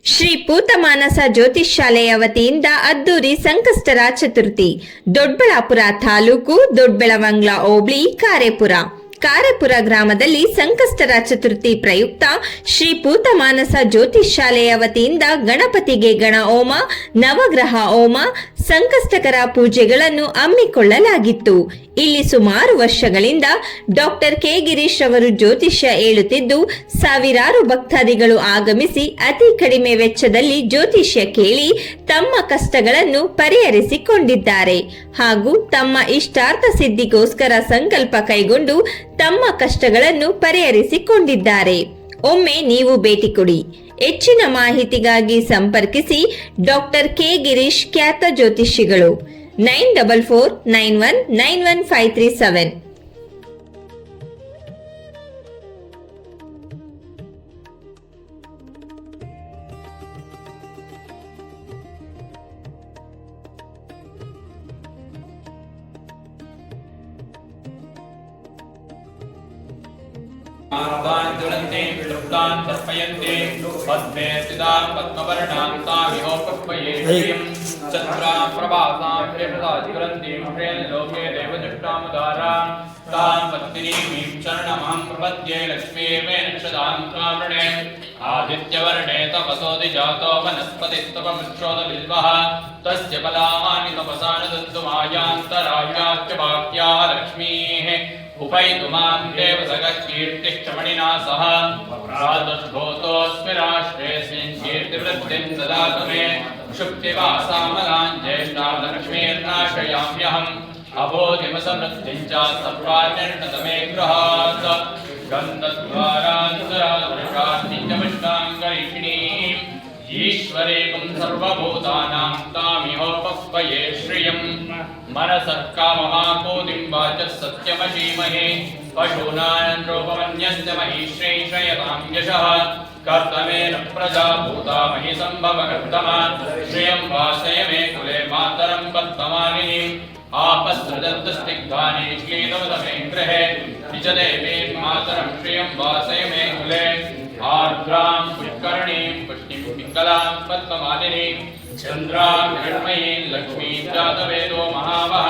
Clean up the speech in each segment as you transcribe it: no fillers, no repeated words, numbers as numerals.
ಶ್ರೀ ಪೂತಮಾನಸ ಜ್ಯೋತಿಷ್ ಶಾಲೆಯ ವತಿಯಿಂದ ಅದ್ದೂರಿ ಸಂಕಷ್ಟರ ಚತುರ್ಥಿ. ದೊಡ್ಡಬಳ್ಳಾಪುರ ತಾಲೂಕು ದೊಡ್ಡಬೆಳವಂಗ್ಲ ಹೋಬಳಿ ಕಾರೆಪುರ ಗ್ರಾಮದಲ್ಲಿ ಸಂಕಷ್ಟರ ಚತುರ್ಥಿ ಪ್ರಯುಕ್ತ ಶ್ರೀ ಪೂತಮಾನಸ ಜ್ಯೋತಿಷ್ ಶಾಲೆಯ ವತಿಯಿಂದ ಗಣಪತಿಗೆ ಗಣ ಹೋಮ, ನವಗ್ರಹ ಹೋಮ, ಸಂಕಷ್ಟಕರ ಪೂಜೆಗಳನ್ನು ಹಮ್ಮಿಕೊಳ್ಳಲಾಗಿತ್ತು. ಇಲ್ಲಿ ಸುಮಾರು ವರ್ಷಗಳಿಂದ ಡಾಕ್ಟರ್ ಕೆ ಗಿರೀಶ್ ಅವರು ಜ್ಯೋತಿಷ್ಯ ಹೇಳುತ್ತಿದ್ದು, ಸಾವಿರಾರು ಭಕ್ತಾದಿಗಳು ಆಗಮಿಸಿ ಅತಿ ಕಡಿಮೆ ವೆಚ್ಚದಲ್ಲಿ ಜ್ಯೋತಿಷ್ಯ ಕೇಳಿ ತಮ್ಮ ಕಷ್ಟಗಳನ್ನು ಪರಿಹರಿಸಿಕೊಂಡಿದ್ದಾರೆ ಹಾಗೂ ತಮ್ಮ ಇಷ್ಟಾರ್ಥ ಸಿದ್ಧಿಗೋಸ್ಕರ ಸಂಕಲ್ಪ ಕೈಗೊಂಡು ತಮ್ಮ ಕಷ್ಟಗಳನ್ನು ಪರಿಹರಿಸಿಕೊಂಡಿದ್ದಾರೆ. ಒಮ್ಮೆ ನೀವು ಭೇಟಿ ಕೊಡಿ. ಹೆಚ್ಚಿನ ಮಾಹಿತಿಗಾಗಿ ಸಂಪರ್ಕಿಸಿ ಡಾಕ್ಟರ್ ಕೆ ಗಿರೀಶ್, ಖ್ಯಾತ ಜ್ಯೋತಿಷಿಗಳು. 9449191537. ज्वलन्ते विलुप्तान् तर्पयन्ते पद्मे स्थितां पद्मवर्णां तामिहोपक्वये श्रियं चन्द्रां प्रभासां प्रेषदा ज्वलन्तीं श्रेयल्लोके देवदृष्टामुदारां तां पत्नीमीं शरणमहं प्रपद्ये लक्ष्मीर्मे नक्षदां कामृणे आदित्यवर्णे तपसोऽधिजातो वनस्पतिस्तपमुच्छोदबिल्वः तस्य फलानि तपसा न दन्तु मायान्तरायाश्च वाक्या लक्ष्मीः उपैतु मां देव जगत्कीर्तिश्चमणिना सह प्रादुर्भूतोऽस्मि राष्ट्रेऽस्मिन् कीर्तिवृद्धिं ददातु मे शुक्तिवासामलां ज्येष्ठां लक्ष्मीर्नाशयाम्यहम् अबोधिमसमृद्धिं च सर्वाण्यर्णतमे गृहात् गन्धद्वारान्तरादृशान्नित्यमिष्टाङ्गरिषिणीम् ईश्वरेकं सर्वभूतानां तामिहोपक्वये श्रियम् मनसः काममाकोदिं वाचः सत्यमशीमहे पशूनां रूपमन्यस्य महिश्रेषयतां यशः कर्तमेन प्रजा भूता महि सम्भवकर्तमा श्रियं वासय मे कुले मातरं पद्ममालिनीम् आपस्त्रजन्तस्तिग्धानि श्लीलवदमे गृहे निजदेवीं मातरं श्रियं वासय मे कुले आर्द्रां पुष्करणीं पुष्टिं पिङ्गलां पद्ममालिनीं चन्द्रां हिरण्मयीं लक्ष्मीं जातवेदो महावः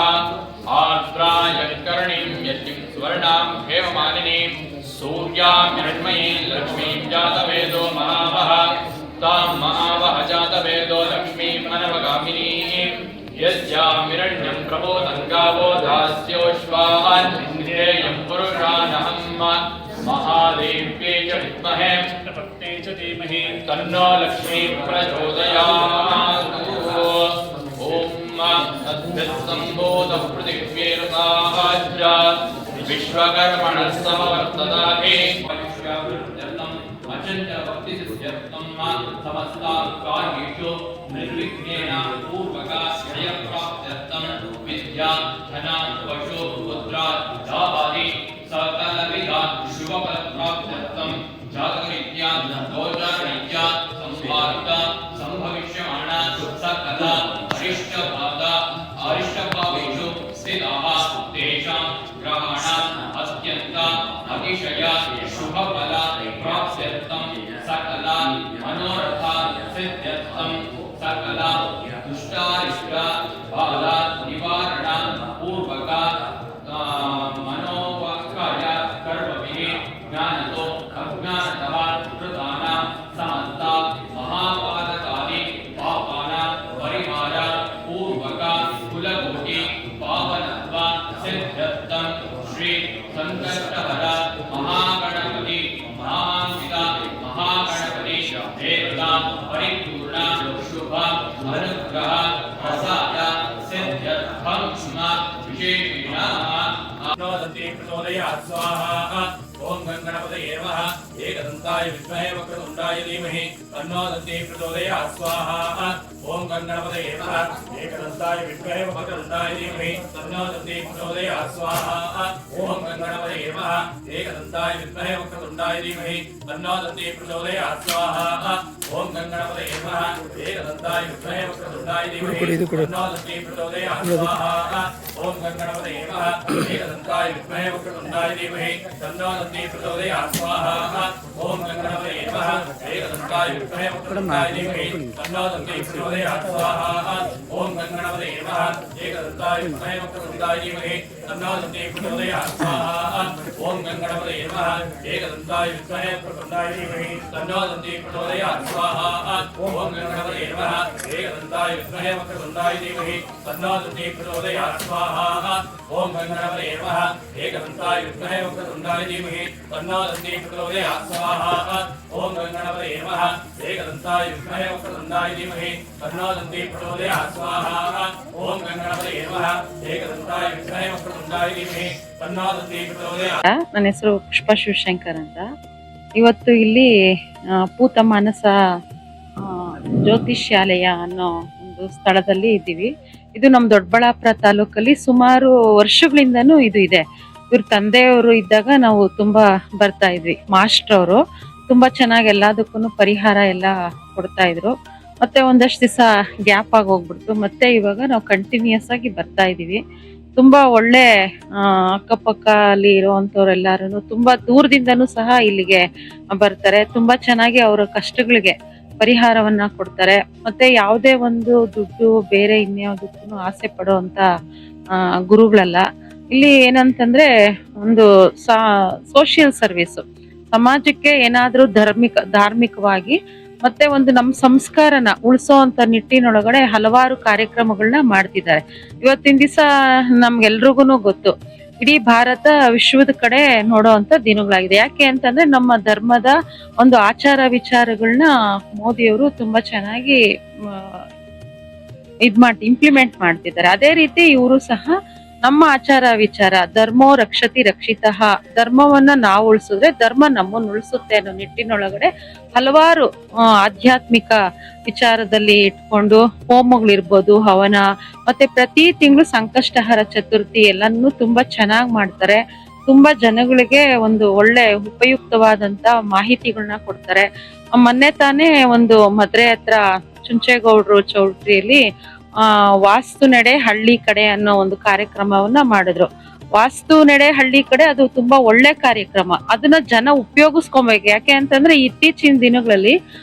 आर्द्रायकर्णीं यष्टिं सुवर्णां हेममालिनीं सूर्यां हिरण्मयीं लक्ष्मीं जातवेदो महावः तां महावः जातवेदो लक्ष्मीं मनवगामिनीं यस्यामिरण्यं प्रबोधं गावो दास्योश्वान् इन्द्रियं पुरुषानहं महादेव्यै च विद्महे प्रपत्न्यै च धीमहि तन्नो लक्ष्मी प्रचोदयात्। ॐ अद्भुतसम्भूतः पृथिव्यैर्ताज्य विश्वकर्मणः समवर्तदाहे विश्ववृद्ध्यर्थम् अचञ्चलभक्तिसिद्ध्यर्थम् समस्ताकार्येषु निर्विघ्नेन पूर्वकाश्रयप्राप्त्यर्थं विद्या धन पशु पुत्रादावादि सकलविधा शुभफलप्राप्त्यर्थं जातकरीत्या दोषारीत्या संभाविता संभविष्यमाणा सकल अरिष्टबाधा अरिष्टभावेषु स्थिताः तेषां ग्रहाणाम् अत्यन्त अतिशय शुभफल प्राप्त्यर्थं सकल मनोरथ सिद्ध्यर्थं सकल दुष्टारिष्ट बाधा निवारण पूर्वक मनोवाक्काय कर्मभिः ज्ञानतो अज्ञानतः कृतानां समस्त महापातकानि पापानां परिहार पूर्वक कुलकोटि पावनत्व सिद्ध्यर्थं श्री संकष्टहर महागणपति महांसिका महागणपति देवता परिपूर्ण शुभ अनुग्रह प्रसाद सिद्ध्यर्थं विशेषेण प्रचोदयात् स्वाहा। ओम गणपतये नमः। एकदन्ताय विद्महे वक्रतुण्डाय धीमहि तन्नो दन्ती प्रचोदयात् स्वाहा। ओम गणपतये नमः। एकदन्ताय विद्महे वक्रतुण्डाय धीमहि तन्नो दन्ती प्रचोदयात् स्वाहा। ओम गणपतये नमः। एकदन्ताय विद्महे वक्रतुण्डाय धीमहि तन्नो दन्ती प्रचोदयात् स्वाहा। ओम गणपतये नमः। एकदन्ताय विद्महे वक्रतुण्डाय धीमहि तन्नो दन्ती प्रचोदयात् स्वाहा। ಓಂ ಗಂಗಣಪತಯೇ ನಮಃ ಏಕದಂತಾಯ ವಿದ್ಮಹೇ ವಕ್ರತುಂಡಾಯ ಧೀಮಹಿ ತನ್ನೋ ದನ್ತಿ ಪ್ರಚೋದಯಾತ್ ಸ್ವಾಹಾ ಓಂ ಗಂಗಣಪತಯೇ ನಮಃ ಏಕದಂತಾಯ ವಿದ್ಮಹೇ ವಕ್ರತುಂಡಾಯ ಧೀಮಹಿ ತನ್ನೋ ದನ್ತಿ ಪ್ರಚೋದಯಾತ್ ಸ್ವಾಹಾ ಓಂ ಗಂಗಣಪತಯೇ ನಮಃ ಏಕದಂತಾಯ ವಿದ್ಮಹೇ ವಕ್ರತುಂಡಾಯ ಧೀಮಹಿ ತನ್ನೋ ದನ್ತಿ ಪ್ರಚೋದಯಾತ್ ಸ್ವಾಹಾ ಓಂ ಗಂಗಣಪತಯೇ ನಮಃ ಏಕದಂತಾಯ ವಿದ್ಮಹೇ ವಕ್ರತುಂಡಾಯ ಧೀಮಹಿ ತನ್ನೋ ದನ್ತಿ ಪ್ರಚೋದಯಾತ್ ಸ್ವಾಹಾ ಓಂ ಗಂಗಣಪತಯೇ ನಮಃ ಏಕದಂತಾಯ ವಿದ್ಮಹೇ ವಕ್ರತುಂಡಾಯ ಧೀಮಹಿ ತನ್ನೋ ದನ್ತಿ ಪ್ರಚೋದಯಾತ್ ಸ್ವಾಹಾ ಓಂ ಗಂಗಣಪತಯೇ ನಮಃ ಏಕದಂತಾಯ ವಿದ್ಮಹೇ ವಕ್ರತುಂಡಾಯ ಧೀಮಹಿ ತನ್ನೋ ದನ್ತಿ ಪ್ರಚೋದಯಾತ್ ಸ್ವಾಹಾ ಓಂ ಗಂಗಣಪತಯೇ ನಮಃ ಏಕದಂತಾಯ ವಿದ್ಮಹೇ ವಕ್ರತುಂಡಾಯ ಧೀಮಹಿ ತನ್ನೋ ದನ್ತಿ ಪ್ರಚೋದಯಾತ್ ಸ್ವಾಹಾ ಓಂ ಗಂಗಣಪತಯೇ ನಮಃ ಏಕದಂತಾಯ ವಿದ್ಮಹೇ ವಕ್ರತುಂಡಾಯ ಧೀಮಹಿ ತನ್ನೋ ದನ್ತಿ ಪ್ರಚೋದಯಾತ್. ನನ್ನ ಹೆಸರು ಪುಷ್ಪಾ ಶಿವಶಂಕರ್ ಅಂತ. ಇವತ್ತು ಇಲ್ಲಿ ಪೂತ ಮಾನಸ ಜ್ಯೋತಿಷ್ಯಾಲಯ ಅನ್ನೋ ಒಂದು ಸ್ಥಳದಲ್ಲಿ ಇದ್ದೀವಿ. ಇದು ನಮ್ಮ ದೊಡ್ಡಬಳ್ಳಾಪುರ ತಾಲೂಕಲ್ಲಿ ಸುಮಾರು ವರ್ಷಗಳಿಂದನೂ ಇದು ಇದೆ. ಇವ್ರ ತಂದೆಯವರು ಇದ್ದಾಗ ನಾವು ತುಂಬಾ ಬರ್ತಾ ಇದ್ವಿ. ಮಾಸ್ಟರ್ ಅವರು ತುಂಬಾ ಚೆನ್ನಾಗಿ ಎಲ್ಲದಕ್ಕೂ ಪರಿಹಾರ ಎಲ್ಲ ಕೊಡ್ತಾ ಇದ್ರು. ಮತ್ತೆ ಒಂದಷ್ಟು ದಿವಸ ಗ್ಯಾಪ್ ಆಗಿ ಹೋಗ್ಬಿಡ್ತು. ಮತ್ತೆ ಇವಾಗ ನಾವು ಕಂಟಿನ್ಯೂಸ್ ಆಗಿ ಬರ್ತಾ ಇದೀವಿ. ತುಂಬಾ ಒಳ್ಳೆ ಅಕ್ಕಪಕ್ಕ ಅಲ್ಲಿ ಇರುವಂತವ್ರೆಲ್ಲಾರು ತುಂಬಾ ದೂರದಿಂದನೂ ಸಹ ಇಲ್ಲಿಗೆ ಬರ್ತಾರೆ. ತುಂಬಾ ಚೆನ್ನಾಗಿ ಅವರ ಕಷ್ಟಗಳಿಗೆ ಪರಿಹಾರವನ್ನ ಕೊಡ್ತಾರೆ. ಮತ್ತೆ ಯಾವುದೇ ಒಂದು ದುಡ್ಡು ಬೇರೆ ಇನ್ಯಾವುದಕ್ಕೂ ಆಸೆ ಪಡುವಂತ ಗುರುಗಳಲ್ಲ. ಇಲ್ಲಿ ಏನಂತಂದ್ರೆ ಒಂದು ಸೋಷಿಯಲ್ ಸರ್ವಿಸ್, ಸಮಾಜಕ್ಕೆ ಏನಾದ್ರೂ ಧಾರ್ಮಿಕವಾಗಿ ಮತ್ತೆ ಒಂದು ನಮ್ಮ ಸಂಸ್ಕಾರನ ಉಳಿಸೋ ಅಂತ ನಿಟ್ಟಿನೊಳಗಡೆ ಹಲವಾರು ಕಾರ್ಯಕ್ರಮಗಳನ್ನ ಮಾಡ್ತಿದ್ದಾರೆ. ಇವತ್ತಿನ ದಿವಸ ನಮ್ಗೆಲ್ರಿಗೂ ಗೊತ್ತು, ಇಡೀ ಭಾರತ ವಿಶ್ವದ ಕಡೆ ನೋಡೋ ಅಂತ ದಿನಗಳಾಗಿದೆ. ಯಾಕೆ ಅಂತಂದ್ರೆ ನಮ್ಮ ಧರ್ಮದ ಒಂದು ಆಚಾರ ವಿಚಾರಗಳನ್ನ ಮೋದಿಯವರು ತುಂಬಾ ಚೆನ್ನಾಗಿ ಇಂಪ್ಲಿಮೆಂಟ್ ಮಾಡ್ತಿದ್ದಾರೆ. ಅದೇ ರೀತಿ ಇವರು ಸಹ ನಮ್ಮ ಆಚಾರ ವಿಚಾರ ಧರ್ಮೋ ರಕ್ಷತಿ ರಕ್ಷಿತಃ, ಧರ್ಮವನ್ನ ನಾವು ಉಳಿಸಿದ್ರೆ ಧರ್ಮ ನಮ್ಮನ್ನು ಉಳಿಸುತ್ತೆ ಅನ್ನೋ ನಿಟ್ಟಿನೊಳಗಡೆ ಹಲವಾರು ಆಧ್ಯಾತ್ಮಿಕ ವಿಚಾರದಲ್ಲಿ ಇಟ್ಕೊಂಡು ಹೋಮಗಳಿರ್ಬೋದು, ಹವನ, ಮತ್ತೆ ಪ್ರತಿ ತಿಂಗಳು ಸಂಕಷ್ಟಹರ ಚತುರ್ಥಿ ಎಲ್ಲಾನು ತುಂಬಾ ಚೆನ್ನಾಗಿ ಮಾಡ್ತಾರೆ. ತುಂಬಾ ಜನಗಳಿಗೆ ಒಂದು ಒಳ್ಳೆ ಉಪಯುಕ್ತವಾದಂತ ಮಾಹಿತಿಗಳನ್ನ ಕೊಡ್ತಾರೆ. ಮೊನ್ನೆ ತಾನೇ ಒಂದು ಮದ್ರೆ ಹತ್ರ ಚುಂಚೇಗೌಡರು ಚೌಟ್ರಿಯಲ್ಲಿ ವಾಸ್ತು ನಡೆ ಹಳ್ಳಿ ಕಡೆ ಅನ್ನೋ ಒಂದು ಕಾರ್ಯಕ್ರಮವನ್ನ ಮಾಡಿದ್ರು. ವಾಸ್ತು ನಡೆ ಹಳ್ಳಿ ಕಡೆ ಅದು ತುಂಬಾ ಒಳ್ಳೆ ಕಾರ್ಯಕ್ರಮ. ಅದನ್ನ ಜನ ಉಪಯೋಗಿಸ್ಕೊಬೇಕು. ಯಾಕೆ ಅಂತಂದ್ರೆ ಇತ್ತೀಚಿನ ದಿನಗಳಲ್ಲಿ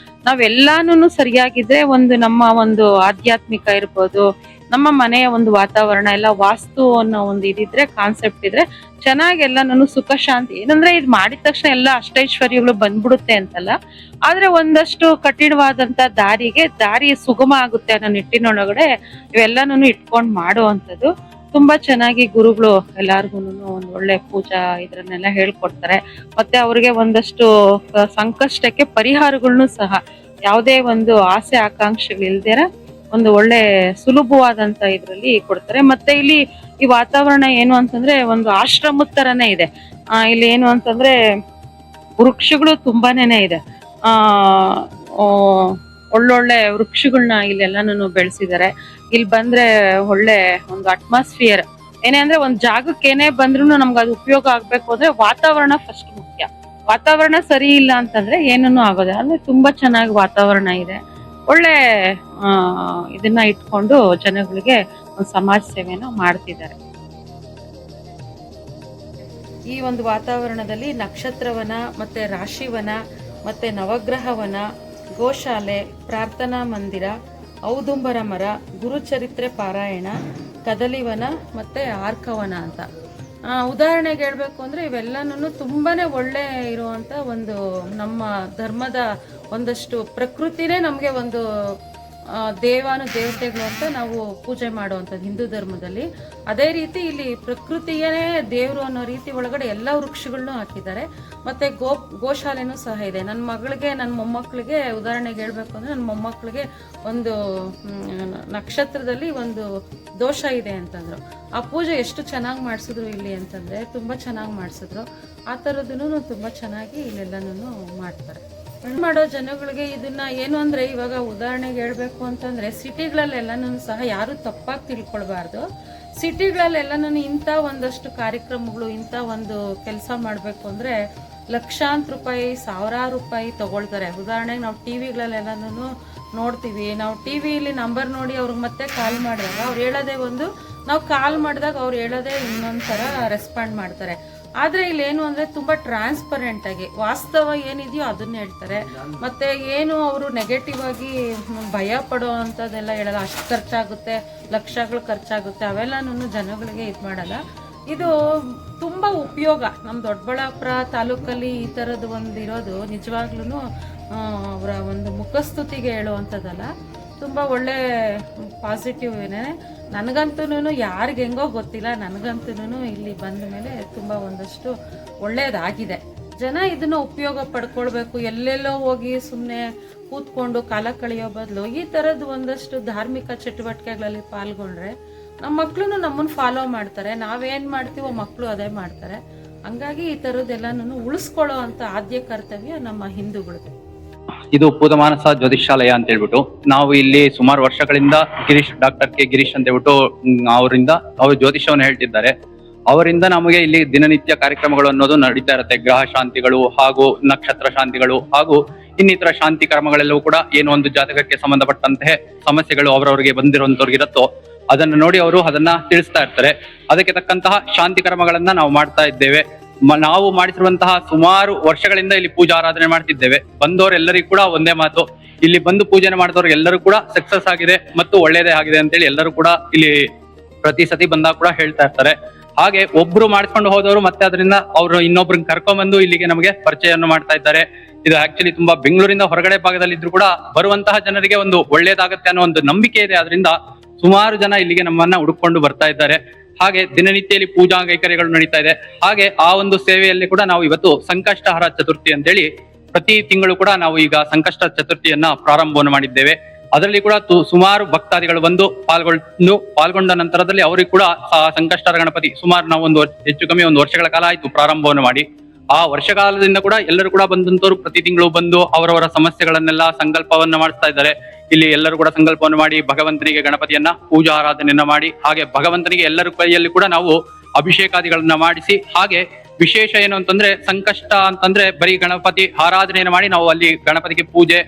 ನಾವೆಲ್ಲಾನು ಸರಿಯಾಗಿದ್ರೆ ಒಂದು ನಮ್ಮ ಒಂದು ಆಧ್ಯಾತ್ಮಿಕ ಇರ್ಬೋದು, ನಮ್ಮ ಮನೆಯ ಒಂದು ವಾತಾವರಣ ಎಲ್ಲ ವಾಸ್ತು ಅನ್ನೋ ಒಂದು ಇದಿದ್ರೆ, ಕಾನ್ಸೆಪ್ಟ್ ಇದ್ರೆ ಚೆನ್ನಾಗಿ ಎಲ್ಲಾನು ಸುಖ ಶಾಂತಿ. ಏನಂದ್ರೆ ಇದು ಮಾಡಿದ ತಕ್ಷಣ ಎಲ್ಲ ಅಷ್ಟೈಶ್ವರ್ಯಗಳು ಬಂದ್ಬಿಡುತ್ತೆ ಅಂತಲ್ಲ, ಆದ್ರೆ ಒಂದಷ್ಟು ಕಠಿಣವಾದಂತ ದಾರಿ ಸುಗಮ ಆಗುತ್ತೆ ಅನ್ನೋ ನಿಟ್ಟಿನೊಳಗಡೆ ಇವೆಲ್ಲಾನು ಇಟ್ಕೊಂಡು ಮಾಡುವಂಥದ್ದು. ತುಂಬಾ ಚೆನ್ನಾಗಿ ಗುರುಗಳು ಎಲ್ಲಾರ್ಗು ಒಂದು ಒಳ್ಳೆ ಪೂಜಾ ಇದ್ರನ್ನೆಲ್ಲ ಹೇಳ್ಕೊಡ್ತಾರೆ. ಮತ್ತೆ ಅವ್ರಿಗೆ ಒಂದಷ್ಟು ಸಂಕಷ್ಟಕ್ಕೆ ಪರಿಹಾರಗಳನ್ನು ಸಹ ಯಾವುದೇ ಒಂದು ಆಸೆ ಆಕಾಂಕ್ಷೆಗಳಿಲ್ದೇರ ಒಂದು ಒಳ್ಳೆ ಸುಲಭವಾದಂತ ಇದ್ರಲ್ಲಿ ಕೊಡ್ತಾರೆ. ಮತ್ತೆ ಇಲ್ಲಿ ಈ ವಾತಾವರಣ ಏನು ಅಂತಂದ್ರೆ ಒಂದು ಆಶ್ರಮದ ತರನೇ ಇದೆ. ಇಲ್ಲಿ ಏನು ಅಂತಂದ್ರೆ ವೃಕ್ಷಗಳು ತುಂಬಾನೇ ಇದೆ. ಒಳ್ಳೊಳ್ಳೆ ವೃಕ್ಷಗಳನ್ನ ಇಲ್ಲೆಲ್ಲಾನು ಬೆಳೆಸಿದ್ದಾರೆ. ಇಲ್ಲಿ ಬಂದ್ರೆ ಒಳ್ಳೆ ಒಂದು ಅಟ್ಮಾಸ್ಫಿಯರ್ ಏನೇ ಅಂದ್ರೆ ಒಂದ್ ಜಾಗಕ್ಕೆ ಏನೇ ಬಂದ್ರು ನಮ್ಗೆ ಅದು ಉಪಯೋಗ ಆಗ್ಬೇಕು ಅಂದ್ರೆ ವಾತಾವರಣ ಫಸ್ಟ್ ಮುಖ್ಯ. ವಾತಾವರಣ ಸರಿ ಇಲ್ಲ ಅಂತಂದ್ರೆ ಏನನ್ನೂ ಆಗೋದಿಲ್ಲ. ಅಂದ್ರೆ ತುಂಬಾ ಚೆನ್ನಾಗಿ ವಾತಾವರಣ ಇದೆ. ಒಳ್ಳೆ ಇದನ್ನ ಇಟ್ಕೊಂಡು ಜನಗಳಿಗೆ ಒಂದು ಸಮಾಜ ಸೇವೆನ ಮಾಡ್ತಿದ್ದಾರೆ. ಈ ಒಂದು ವಾತಾವರಣದಲ್ಲಿ ನಕ್ಷತ್ರವನ ಮತ್ತೆ ರಾಶಿವನ ಮತ್ತೆ ನವಗ್ರಹವನ, ಗೋಶಾಲೆ, ಪ್ರಾರ್ಥನಾ ಮಂದಿರ, ಔದುಂಬರ ಮರ, ಗುರುಚರಿತ್ರೆ ಪಾರಾಯಣ, ಕದಲಿವನ ಮತ್ತೆ ಆರ್ಕವನ ಅಂತ ಉದಾಹರಣೆಗೆ ಹೇಳ್ಬೇಕು ಅಂದ್ರೆ ಇವೆಲ್ಲನೂ ತುಂಬಾನೇ ಒಳ್ಳೆ ಇರುವಂತ ಒಂದು ನಮ್ಮ ಧರ್ಮದ ಒಂದಷ್ಟು ಪ್ರಕೃತಿನೇ ನಮಗೆ ಒಂದು ದೇವತೆಗಳು ಅಂತ ನಾವು ಪೂಜೆ ಮಾಡುವಂಥದ್ದು ಹಿಂದೂ ಧರ್ಮದಲ್ಲಿ. ಅದೇ ರೀತಿ ಇಲ್ಲಿ ಪ್ರಕೃತಿಯೇ ದೇವರು ಅನ್ನೋ ರೀತಿ ಒಳಗಡೆ ಎಲ್ಲ ವೃಕ್ಷಗಳನ್ನೂ ಹಾಕಿದ್ದಾರೆ. ಮತ್ತೆ ಗೋಶಾಲೆನೂ ಸಹ ಇದೆ. ನನ್ನ ಮಗಳಿಗೆ, ನನ್ನ ಮೊಮ್ಮಕ್ಕಳಿಗೆ ಉದಾಹರಣೆಗೆ ಹೇಳ್ಬೇಕು ಅಂದ್ರೆ ನನ್ನ ಮೊಮ್ಮಕ್ಕಳಿಗೆ ಒಂದು ನಕ್ಷತ್ರದಲ್ಲಿ ಒಂದು ದೋಷ ಇದೆ ಅಂತಂದ್ರು. ಆ ಪೂಜೆ ಎಷ್ಟು ಚೆನ್ನಾಗಿ ಮಾಡಿಸಿದ್ರು ಇಲ್ಲಿ ಅಂತಂದ್ರೆ ತುಂಬಾ ಚೆನ್ನಾಗಿ ಮಾಡಿಸಿದ್ರು. ಆ ಥರದನ್ನು ತುಂಬಾ ಚೆನ್ನಾಗಿ ಇಲ್ಲೆಲ್ಲನೂ ಮಾಡ್ತಾರೆ. ಮಾಡೋ ಜನಗಳಿಗೆ ಇದನ್ನ ಏನು ಅಂದ್ರೆ ಇವಾಗ ಉದಾಹರಣೆಗೆ ಹೇಳ್ಬೇಕು ಅಂತಂದ್ರೆ ಸಿಟಿಗಳಲ್ಲೆಲ್ಲನೂ ಸಹ ಯಾರು ತಪ್ಪಾಗಿ ತಿಳ್ಕೊಳ್ಬಾರ್ದು. ಸಿಟಿಗಳಲ್ಲೆಲ್ಲನೂ ಇಂಥ ಒಂದಷ್ಟು ಕಾರ್ಯಕ್ರಮಗಳು, ಇಂಥ ಒಂದು ಕೆಲಸ ಮಾಡಬೇಕು ಅಂದ್ರೆ ಲಕ್ಷಾಂತರ ರೂಪಾಯಿ, ಸಾವಿರಾರು ರೂಪಾಯಿ ತಗೊಳ್ತಾರೆ. ಉದಾಹರಣೆಗೆ ನಾವು ಟಿವಿಗಳಲ್ಲೆಲ್ಲನೂ ನೋಡ್ತೀವಿ. ನಾವು ಟಿವಿಯಲ್ಲಿ ನಂಬರ್ ನೋಡಿ ಅವ್ರಿಗೆ ಮತ್ತೆ ಕಾಲ್ ಮಾಡಿದಾಗ ಅವ್ರು ಹೇಳೋದೇ ಒಂದು, ನಾವು ಕಾಲ್ ಮಾಡಿದಾಗ ಅವ್ರು ಹೇಳೋದೇ ಇನ್ನೊಂದು ಥರ ರೆಸ್ಪಾಂಡ್ ಮಾಡ್ತಾರೆ. ಆದರೆ ಇಲ್ಲೇನು ಅಂದರೆ ತುಂಬ ಟ್ರಾನ್ಸ್ಪರೆಂಟಾಗಿ ವಾಸ್ತವ ಏನಿದೆಯೋ ಅದನ್ನ ಹೇಳ್ತಾರೆ. ಮತ್ತು ಏನು ಅವರು ನೆಗೆಟಿವ್ ಆಗಿ ಭಯ ಪಡೋ ಅಂಥದ್ದೆಲ್ಲ ಹೇಳಲ್ಲ. ಅಷ್ಟು ಖರ್ಚಾಗುತ್ತೆ, ಲಕ್ಷಗಳು ಖರ್ಚಾಗುತ್ತೆ, ಅವೆಲ್ಲನೂ ಜನಗಳಿಗೆ ಇದು ಮಾಡಲ್ಲ. ಇದು ತುಂಬ ಉಪಯೋಗ. ನಮ್ಮ ದೊಡ್ಡಬಳ್ಳಾಪುರ ತಾಲೂಕಲ್ಲಿ ಈ ಥರದ್ದು ಒಂದು ಇರೋದು ನಿಜವಾಗ್ಲೂ ಅವರ ಒಂದು ಮುಖಸ್ತುತಿಗೆ ಹೇಳುವಂಥದ್ದಲ್ಲ. ತುಂಬ ಒಳ್ಳೆ ಪಾಸಿಟಿವ್ ಏನೇ. ನನಗಂತೂ ಯಾರಿಗೆ ಹೆಂಗೋ ಗೊತ್ತಿಲ್ಲ, ನನಗಂತೂ ಇಲ್ಲಿ ಬಂದ ಮೇಲೆ ತುಂಬ ಒಂದಷ್ಟು ಒಳ್ಳೆಯದಾಗಿದೆ. ಜನ ಇದನ್ನು ಉಪಯೋಗ ಪಡ್ಕೊಳ್ಬೇಕು. ಎಲ್ಲೆಲ್ಲೋ ಹೋಗಿ ಸುಮ್ಮನೆ ಕೂತ್ಕೊಂಡು ಕಾಲ ಕಳೆಯೋ ಬದಲು ಈ ಥರದ್ದು ಒಂದಷ್ಟು ಧಾರ್ಮಿಕ ಚಟುವಟಿಕೆಗಳಲ್ಲಿ ಪಾಲ್ಗೊಂಡ್ರೆ ನಮ್ಮ ಮಕ್ಕಳು ನಮ್ಮನ್ನು ಫಾಲೋ ಮಾಡ್ತಾರೆ. ನಾವೇನು ಮಾಡ್ತೀವೋ ಮಕ್ಕಳು ಅದೇ ಮಾಡ್ತಾರೆ. ಹಂಗಾಗಿ ಈ ಥರದ್ದೆಲ್ಲನೂ ಉಳಿಸ್ಕೊಳ್ಳೋ ಅಂಥ ಆದ್ಯ ಕರ್ತವ್ಯ ನಮ್ಮ ಹಿಂದೂಗಳದ್ದು. ಇದು ಪೂತಮಾನಸ ಜ್ಯೋತಿಷಾಲಯ ಅಂತ ಹೇಳ್ಬಿಟ್ಟು ನಾವು ಇಲ್ಲಿ ಸುಮಾರು ವರ್ಷಗಳಿಂದ ಡಾಕ್ಟರ್ ಕೆ ಗಿರೀಶ್ ಅಂತ ಹೇಳ್ಬಿಟ್ಟು ಅವರಿಂದ ಅವರು ಜ್ಯೋತಿಷವನ್ನು ಹೇಳ್ತಿದ್ದಾರೆ. ಅವರಿಂದ ನಮಗೆ ಇಲ್ಲಿ ದಿನನಿತ್ಯ ಕಾರ್ಯಕ್ರಮಗಳು ಅನ್ನೋದು ನಡೀತಾ ಇರುತ್ತೆ. ಗ್ರಹ ಶಾಂತಿಗಳು ಹಾಗೂ ನಕ್ಷತ್ರ ಶಾಂತಿಗಳು ಹಾಗೂ ಇನ್ನಿತರ ಶಾಂತಿ ಕ್ರಮಗಳೆಲ್ಲವೂ ಕೂಡ ಏನು ಒಂದು ಜಾತಕಕ್ಕೆ ಸಂಬಂಧಪಟ್ಟಂತಹ ಸಮಸ್ಯೆಗಳು ಅವರವರಿಗೆ ಬಂದಿರುವಂತವ್ರಿಗೆ ಇರುತ್ತೋ ಅದನ್ನು ನೋಡಿ ಅವರು ಅದನ್ನ ತಿಳಿಸ್ತಾ ಇರ್ತಾರೆ. ಅದಕ್ಕೆ ತಕ್ಕಂತಹ ಶಾಂತಿ ಕ್ರಮಗಳನ್ನ ನಾವು ಮಾಡ್ತಾ ಇದ್ದೇವೆ. ನಾವು ಮಾಡಿಸಿರುವಂತಹ ಸುಮಾರು ವರ್ಷಗಳಿಂದ ಇಲ್ಲಿ ಪೂಜಾ ಆರಾಧನೆ ಮಾಡ್ತಿದ್ದೇವೆ. ಬಂದವರೆಲ್ಲರಿಗೂ ಕೂಡ ಒಂದೇ ಮಾತು, ಇಲ್ಲಿ ಬಂದು ಪೂಜೆ ಮಾಡಿದವರು ಎಲ್ಲರೂ ಕೂಡ ಸಕ್ಸಸ್ ಆಗಿದೆ ಮತ್ತು ಒಳ್ಳೇದೇ ಆಗಿದೆ ಅಂತೇಳಿ ಎಲ್ಲರೂ ಕೂಡ ಇಲ್ಲಿ ಪ್ರತಿ ಸತಿ ಬಂದಾಗ ಕೂಡ ಹೇಳ್ತಾ ಇರ್ತಾರೆ. ಹಾಗೆ ಒಬ್ರು ಮಾಡಿಸ್ಕೊಂಡು ಹೋದವರು ಮತ್ತೆ ಅದರಿಂದ ಅವರು ಇನ್ನೊಬ್ರನ್ನ ಕರ್ಕೊಂಡ್ಬಂದು ಇಲ್ಲಿಗೆ ನಮಗೆ ಪರಿಚಯವನ್ನು ಮಾಡ್ತಾ ಇದ್ದಾರೆ. ಇದು ಆಕ್ಚುಲಿ ತುಂಬಾ ಬೆಂಗಳೂರಿಂದ ಹೊರಗಡೆ ಭಾಗದಲ್ಲಿ ಇದ್ರು ಕೂಡ ಬರುವಂತಹ ಜನರಿಗೆ ಒಂದು ಒಳ್ಳೇದಾಗತ್ತೆ ಅನ್ನೋ ಒಂದು ನಂಬಿಕೆ ಇದೆ. ಅದರಿಂದ ಸುಮಾರು ಜನ ಇಲ್ಲಿಗೆ ನಮ್ಮನ್ನ ಹುಡುಕೊಂಡು ಬರ್ತಾ ಇದ್ದಾರೆ. ಹಾಗೆ ದಿನನಿತ್ಯದಲ್ಲಿ ಪೂಜಾ ಕೈಕರ್ಯಗಳು ನಡೀತಾ ಇದೆ. ಹಾಗೆ ಆ ಒಂದು ಸೇವೆಯಲ್ಲಿ ಕೂಡ ನಾವು ಇವತ್ತು ಸಂಕಷ್ಟಹರ ಚತುರ್ಥಿ ಅಂತೇಳಿ ಪ್ರತಿ ತಿಂಗಳು ಕೂಡ ನಾವು ಈಗ ಸಂಕಷ್ಟ ಚತುರ್ಥಿಯನ್ನ ಪ್ರಾರಂಭವನ್ನು ಮಾಡಿದ್ದೇವೆ. ಅದರಲ್ಲಿ ಕೂಡ ಸುಮಾರು ಭಕ್ತಾದಿಗಳು ಬಂದು ಪಾಲ್ಗೊಂಡ ನಂತರದಲ್ಲಿ ಅವರಿಗೆ ಕೂಡ ಸಂಕಷ್ಟಹರ ಗಣಪತಿ ಸುಮಾರು ನಾವು ಹೆಚ್ಚು ಕಮ್ಮಿ ಒಂದು ವರ್ಷಗಳ ಕಾಲ ಆಯ್ತು ಪ್ರಾರಂಭವನ್ನು ಮಾಡಿ. ಆ ವರ್ಷಕಾಲದಿಂದ ಕೂಡ ಎಲ್ಲರೂ ಕೂಡ ಬಂದಂತವ್ರು ಪ್ರತಿ ತಿಂಗಳು ಬಂದು ಅವರವರ ಸಮಸ್ಯೆಗಳನ್ನೆಲ್ಲ ಸಂಕಲ್ಪವನ್ನ ಮಾಡಿಸ್ತಾ ಇದ್ದಾರೆ. ಇಲ್ಲಿ ಎಲ್ಲರೂ ಕೂಡ ಸಂಕಲ್ಪವನ್ನು ಮಾಡಿ ಭಗವಂತನಿಗೆ ಗಣಪತಿಯನ್ನ ಪೂಜಾ ಆರಾಧನೆಯನ್ನ ಮಾಡಿ ಹಾಗೆ ಭಗವಂತನಿಗೆ ಎಲ್ಲರ ಕೈಯಲ್ಲಿ ಕೂಡ ನಾವು ಅಭಿಷೇಕಾದಿಗಳನ್ನ ಮಾಡಿಸಿ, ಹಾಗೆ ವಿಶೇಷ ಏನು ಅಂತಂದ್ರೆ ಸಂಕಷ್ಟ ಅಂತಂದ್ರೆ ಬರೀ ಗಣಪತಿ ಆರಾಧನೆಯನ್ನು ಮಾಡಿ ನಾವು ಅಲ್ಲಿ ಗಣಪತಿಗೆ ಪೂಜೆ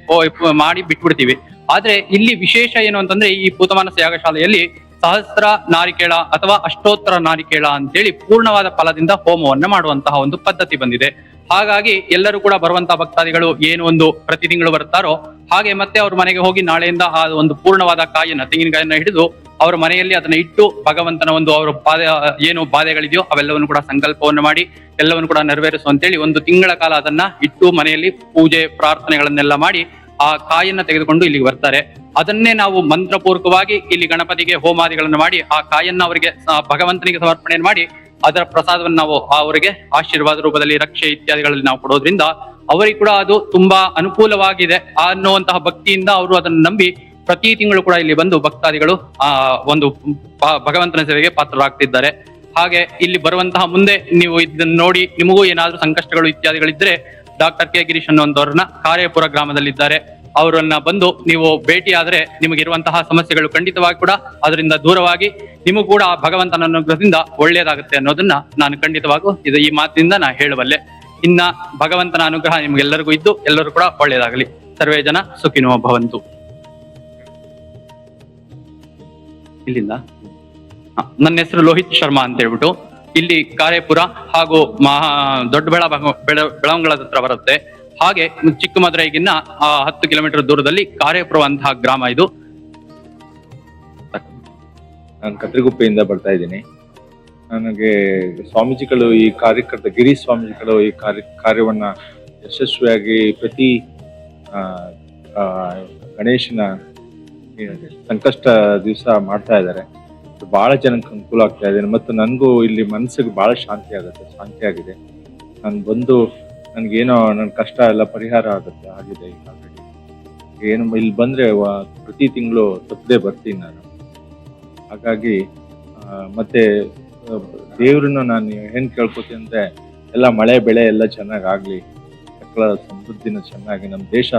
ಮಾಡಿ ಬಿಟ್ಬಿಡ್ತೀವಿ. ಆದ್ರೆ ಇಲ್ಲಿ ವಿಶೇಷ ಏನು ಅಂತಂದ್ರೆ ಈ ಪೂತಮಾನಸ ಯಾಗಶಾಲೆಯಲ್ಲಿ ಸಹಸ್ರ ನಾರಿಕೇಳ ಅಥವಾ ಅಷ್ಟೋತ್ತರ ನಾರಿಕೇಳ ಅಂತೇಳಿ ಪೂರ್ಣವಾದ ಫಲದಿಂದ ಹೋಮವನ್ನ ಮಾಡುವಂತಹ ಒಂದು ಪದ್ಧತಿ ಬಂದಿದೆ. ಹಾಗಾಗಿ ಎಲ್ಲರೂ ಕೂಡ ಬರುವಂತಹ ಭಕ್ತಾದಿಗಳು ಏನು ಒಂದು ಪ್ರತಿ ತಿಂಗಳು ಬರ್ತಾರೋ ಹಾಗೆ ಮತ್ತೆ ಅವ್ರ ಮನೆಗೆ ಹೋಗಿ ನಾಳೆಯಿಂದ ಆ ಒಂದು ಪೂರ್ಣವಾದ ಕಾಯನ್ನ ತೆಂಗಿನಕಾಯನ್ನ ಹಿಡಿದು ಅವರ ಮನೆಯಲ್ಲಿ ಅದನ್ನ ಇಟ್ಟು ಭಗವಂತನ ಒಂದು ಅವರ ಏನು ಬಾಧೆಗಳಿದೆಯೋ ಅವೆಲ್ಲವನ್ನು ಕೂಡ ಸಂಕಲ್ಪವನ್ನು ಮಾಡಿ ಎಲ್ಲವನ್ನು ಕೂಡ ನೆರವೇರಿಸುವಂತೇಳಿ ಒಂದು ತಿಂಗಳ ಕಾಲ ಅದನ್ನ ಇಟ್ಟು ಮನೆಯಲ್ಲಿ ಪೂಜೆ ಪ್ರಾರ್ಥನೆಗಳನ್ನೆಲ್ಲ ಮಾಡಿ ಆ ಕಾಯನ್ನ ತೆಗೆದುಕೊಂಡು ಇಲ್ಲಿಗೆ ಬರ್ತಾರೆ. ಅದನ್ನೇ ನಾವು ಮಂತ್ರಪೂರ್ವಕವಾಗಿ ಇಲ್ಲಿ ಗಣಪತಿಗೆ ಹೋಮಾದಿಗಳನ್ನು ಮಾಡಿ ಆ ಕಾಯನ್ನ ಅವರಿಗೆ ಭಗವಂತನಿಗೆ ಸಮರ್ಪಣೆ ಮಾಡಿ ಅದರ ಪ್ರಸಾದವನ್ನು ನಾವು ಅವರಿಗೆ ಆಶೀರ್ವಾದ ರೂಪದಲ್ಲಿ ರಕ್ಷೆ ಇತ್ಯಾದಿಗಳಲ್ಲಿ ನಾವು ಕೊಡೋದ್ರಿಂದ ಅವರಿಗೆ ಕೂಡ ಅದು ತುಂಬಾ ಅನುಕೂಲವಾಗಿದೆ ಅನ್ನುವಂತಹ ಭಕ್ತಿಯಿಂದ ಅವರು ಅದನ್ನು ನಂಬಿ ಪ್ರತಿ ತಿಂಗಳು ಕೂಡ ಇಲ್ಲಿ ಬಂದು ಭಕ್ತಾದಿಗಳು ಒಂದು ಭಗವಂತನ ಸೇವೆಗೆ ಪಾತ್ರರಾಗ್ತಿದ್ದಾರೆ. ಹಾಗೆ ಇಲ್ಲಿ ಬರುವಂತಹ ಮುಂದೆ ನೀವು ಇದನ್ನ ನೋಡಿ ನಿಮಗೂ ಏನಾದ್ರೂ ಸಂಕಷ್ಟಗಳು ಇತ್ಯಾದಿಗಳಿದ್ರೆ ಡಾಕ್ಟರ್ ಕೆ ಗಿರೀಶ್ ಅನ್ನುವಂಥವ್ರನ್ನ ಕಾರ್ಯಪುರ ಗ್ರಾಮದಲ್ಲಿದ್ದಾರೆ. ಅವರನ್ನ ಬಂದು ನೀವು ಭೇಟಿ ಆದ್ರೆ ನಿಮಗಿರುವಂತಹ ಸಮಸ್ಯೆಗಳು ಖಂಡಿತವಾಗಿ ಕೂಡ ಅದರಿಂದ ದೂರವಾಗಿ ನಿಮಗೂ ಕೂಡ ಭಗವಂತನ ಅನುಗ್ರಹದಿಂದ ಒಳ್ಳೆಯದಾಗುತ್ತೆ ಅನ್ನೋದನ್ನ ನಾನು ಖಂಡಿತವಾಗೂ ಈ ಮಾತಿನಿಂದ ನಾ ಹೇಳಬಲ್ಲೆ. ಇನ್ನ ಭಗವಂತನ ಅನುಗ್ರಹ ನಿಮ್ಗೆಲ್ಲರಿಗೂ ಇದ್ದು ಎಲ್ಲರೂ ಕೂಡ ಒಳ್ಳೆಯದಾಗಲಿ. ಸರ್ವೇ ಜನ ಸುಖಿನೋ ಭವಂತು. ಇಲ್ಲಿಂದ ನನ್ನ ಹೆಸರು ಲೋಹಿತ್ ಶರ್ಮಾ ಅಂತ ಹೇಳ್ಬಿಟ್ಟು ಇಲ್ಲಿ ಕಾರ್ಯಪುರ ಹಾಗೂ ಬೆಳವಂಗಳದ ಹತ್ರ ಬರುತ್ತೆ. ಹಾಗೆ ಚಿಕ್ಕಮದುರೈಗಿನ್ನ 10 ಕಿಲೋಮೀಟರ್ ದೂರದಲ್ಲಿ ಕಾರ್ಯಪುರ ಅಂತಹ ಗ್ರಾಮ ಇದು. ನಾನು ಕತ್ರಿಗುಪ್ಪೆಯಿಂದ ಬರ್ತಾ ಇದ್ದೀನಿ. ನನಗೆ ಸ್ವಾಮೀಜಿಗಳು ಈ ಕಾರ್ಯಕರ್ತ ಗಿರೀಶ್ ಸ್ವಾಮೀಜಿಗಳು ಈ ಕಾರ್ಯವನ್ನ ಯಶಸ್ವಿಯಾಗಿ ಪ್ರತಿ ಗಣೇಶನ ಸಂಕಷ್ಟ ದಿವಸ ಮಾಡ್ತಾ ಇದ್ದಾರೆ. ಬಹಳ ಜನಕ್ಕೆ ಅನುಕೂಲ ಆಗ್ತಾ ಇದೆ ಮತ್ತು ನನಗೂ ಇಲ್ಲಿ ಮನಸ್ಸಿಗೆ ಬಹಳ ಶಾಂತಿ ಆಗಿದೆ. ನಾನು ಬಂದು ನನ್ಗೇನೋ ನನ್ನ ಕಷ್ಟ ಎಲ್ಲ ಪರಿಹಾರ ಆಗಿದೆ. ಈಗ ಆಲ್ರೆಡಿ ಏನು ಇಲ್ಲಿ ಬಂದ್ರೆ ಪ್ರತಿ ತಿಂಗಳು ತಪ್ಪದೆ ಬರ್ತೀನಿ ನಾನು. ಹಾಗಾಗಿ ಮತ್ತೆ ದೇವ್ರನ್ನ ನಾನು ಏನ್ ಕೇಳ್ಕೊತೀನಿ ಅಂದ್ರೆ ಎಲ್ಲ ಮಳೆ ಬೆಳೆ ಎಲ್ಲ ಚೆನ್ನಾಗಿ ಆಗ್ಲಿ, ಸಕಲ ಸಮೃದ್ಧಿನ ಚೆನ್ನಾಗಿ ನಮ್ಮ ದೇಶ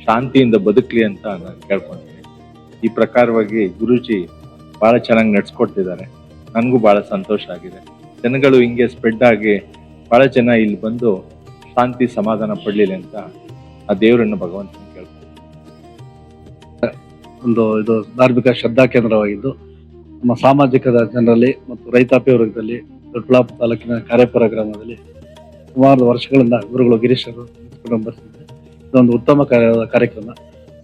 ಶಾಂತಿಯಿಂದ ಬದುಕ್ಲಿ ಅಂತ ನಾನು ಕೇಳ್ಕೊಂತೀನಿ. ಈ ಪ್ರಕಾರವಾಗಿ ಗುರೂಜಿ ಬಹಳ ಚೆನ್ನಾಗಿ ನಡ್ಸ್ಕೊಡ್ತಿದ್ದಾರೆ. ನನಗೂ ಬಹಳ ಸಂತೋಷ ಆಗಿದೆ. ಜನಗಳು ಹಿಂಗೆ ಸ್ಪ್ರೆಡ್ ಆಗಿ ಬಹಳ ಜನ ಇಲ್ಲಿ ಬಂದು ಶಾಂತಿ ಸಮಾಧಾನ ಪಡ್ಲಿಲ್ಲ ಅಂತ ಆ ದೇವರನ್ನು ಭಗವಂತನ ಕೇಳ್ತಾರೆ. ಇದು ಧಾರ್ಮಿಕ ಶ್ರದ್ಧಾ ಕೇಂದ್ರವಾಗಿದ್ದು ನಮ್ಮ ಸಾಮಾಜಿಕದ ಜನರಲ್ಲಿ ಮತ್ತು ರೈತಾಪಿ ವರ್ಗದಲ್ಲಿ ದೊಡ್ಡಬಳ್ಳಾಪುರ ತಾಲೂಕಿನ ಕಾರ್ಯಪುರ ಗ್ರಾಮದಲ್ಲಿ ಸುಮಾರು ವರ್ಷಗಳಿಂದ ಗುರುಗಳು ಗಿರೀಶರು ನಡೆಸಿಕೊಂಡು ಬರ್ತಿದ್ದಾರೆ. ಇದೊಂದು ಉತ್ತಮ ಕಾರ್ಯಕ್ರಮ.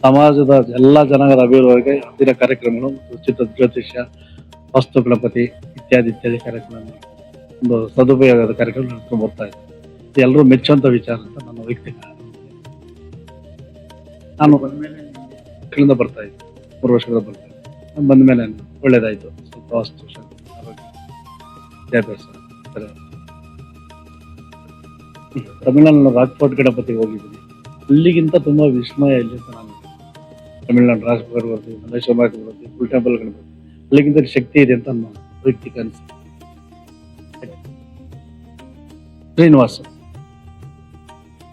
ಸಮಾಜದ ಎಲ್ಲ ಜನಗಳ ಅಭಿವೃದ್ಧಿಗೆ ಹತ್ತಿರ ಕಾರ್ಯಕ್ರಮಗಳು, ಉಚಿತ ಜ್ಯೋತಿಷ್ಯ, ವಸ್ತು ಗಣಪತಿ ಇತ್ಯಾದಿ ಕಾರ್ಯಕ್ರಮ, ಒಂದು ಸದುಪಯೋಗದ ಕಾರ್ಯಕ್ರಮ ನಡೆಸ್ಕೊಂಡು ಬರ್ತಾ ಇದೆ. ಎಲ್ಲರೂ ಮೆಚ್ಚುವಂತ ವಿಚಾರ ಅಂತ ನನ್ನ ವೈಯಕ್ತಿಕ. ನಾನು ಮಕ್ಕಳಿಂದ ಬರ್ತಾ ಇದ್ದೆ, 3 ವರ್ಷದಿಂದ ಬರ್ತಾ ಇದ್ದೆ. ನಾನು ಬಂದ ಮೇಲೆ ಒಳ್ಳೇದಾಯ್ತು. ಸ್ವಲ್ಪ ವಸ್ತು ಆರೋಗ್ಯ ವಿದ್ಯಾಭ್ಯಾಸ. ತಮಿಳುನಾಡಿನ ರಾಜ್ಕೋಟ್ ಗಣಪತಿಗೆ ಹೋಗಿದ್ದೀನಿ. ಅಲ್ಲಿಗಿಂತ ತುಂಬಾ ವಿಸ್ಮಯ ಇಲ್ಲಿ ಅಂತ ನಾನು ತಮಿಳುನಾಡು ರಾಜ್ಕೋಟ್ ಬರ್ತೀವಿ, ಮಲ್ಲೇಶ್ವರ ಬರ್ತೀವಿ, ಫುಲ್ ಟೆಂಪಲ್ ಗಣಪತಿ ಅಲ್ಲಿಗಿಂತ ಶಕ್ತಿ ಇದೆ ಅಂತ ನನ್ನ ವೈಯಕ್ತಿಕ ಅನಿಸಿಕೆ. ಶ್ರೀನಿವಾಸ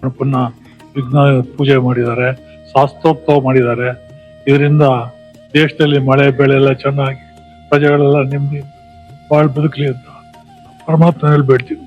ಗಣಪನ್ನ ವಿಘ್ನ ಪೂಜೆ ಮಾಡಿದ್ದಾರೆ, ಶಾಸ್ತ್ರೋತ್ಸವ ಮಾಡಿದ್ದಾರೆ. ಇದರಿಂದ ದೇಶದಲ್ಲಿ ಮಳೆ ಬೆಳೆ ಎಲ್ಲ ಚೆನ್ನಾಗಿ ಪ್ರಜೆಗಳೆಲ್ಲ ನೆಮ್ಮದಿ ಬಾಳ್ ಬದುಕಲಿ ಅಂತ ಪರಮಾತ್ಮನಲ್ಲಿ ಬೇಡ್ತೀವಿ.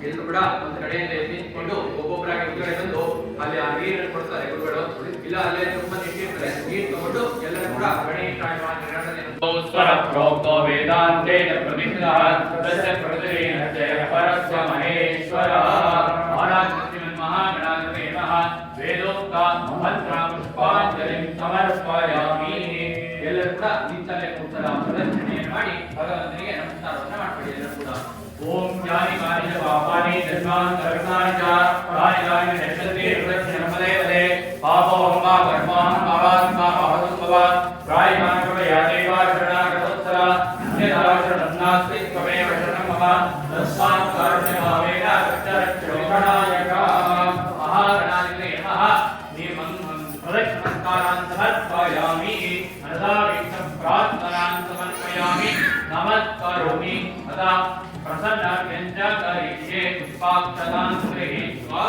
ಎಲ್ಲರೂ ಕೂಡ ಒಂದು ಕಡೆಯಿಂದ ನಿಂತ್ಕೊಂಡು ಒಬ್ಬೊಬ್ಬರಾಗಿ ಹೊರಗಡೆ ಬಂದು ಅಲ್ಲಿ ಆ ನೀರನ್ನು ಕೊಡ್ತಾರೆ ಗುರುಗಳು. ಇಲ್ಲ ಅಲ್ಲೇ ತುಂಬಾ ನಿಂತಿರ್ತಾರೆ, ನೀರು ತಗೊಂಡು ಎಲ್ಲರೂ ಕೂಡ ಗಣೇಶ ಸ್ವರ ಪ್ರೋಕ್ತೋ ವೇದಾಂತೆ ಪ್ರತಿಷ್ಠಿತಃ ತಸ್ಯ ಪ್ರತಿರೇಣ ಜಯ ಪರಸ್ಯ ಮಹೇಶ್ವರ ಆರಾಧನಾ ಮಹಾಗಣಾಧಿಪತಯೇ ನಮಃ. ವೇದೋಕ್ತ ಮಂತ್ರ ಪುಷ್ಪಾಂಜಲಿಂ ಸಮರ್ಪಯಾಮಿ. ಎಲ್ಲರೂ ಕೂಡ ನಿಂತಲ್ಲೇ ಕೂತರ ಪ್ರದಕ್ಷಿಣೆಯನ್ನು ಮಾಡಿ ಭಗವಂತನಿಗೆ ನಮಸ್ಕಾರವನ್ನು ಮಾಡಬೇಡಿ. ಎಲ್ಲರೂ ಕೂಡ ಓಂ ಜ್ಞಾನಿ ಕಾನಿ ಚ ಪಾಪಾನಿ ಜನ್ಮಾನ್ ಕರ್ಮಾಣಿ ಚ ಕಾನಿ ಕಾನಿ ನಶ್ಯಂತಿ ಪ್ರದಕ್ಷಿಣಂ ಪದೇ ಪದೇ ಪಾಪೋಹಂ ವಾ ಕರ್ಮಾಹಂ ಪಾಪಾತ್ಮ ಪಾಪಸಂಭವ ಪ್ರಾಯಮಾನ ಕೃಪಯಾ ದೇವಾ ಶರಣಾಗತೋತ್ತರ ಅನ್ಯಥಾ ಶರಣಂ ನಾಸ್ತಿ ತ್ವಮೇವ ಶರಣಂ ಮಮ ತಸ್ಮಾತ್ ಕಾರುಣ್ಯಭಾವೇನ ರಕ್ಷಣಾಯಕ ಮಹಾಗಣಾಧಿಪತಯೇ ನಮಃ. ಪ್ರದಕ್ಷಿಣಸ್ಕಾರಾನ್ ಸಮರ್ಪಯಾಮಿ ಅನದಾವಿಕ್ತಂ ಪ್ರಾರ್ಥನಾನ್ ಸಮರ್ಪಯಾಮಿ ನಮಸ್ಕರೋಮಿ ತದಾ ಪ್ರಸನ್ನ ವ್ಯಂಜಕರಿಷ್ಯೆ ಪುಷ್ಪಾಕ್ಷತಾನ್ ಗೃಹೀತ್ವಾ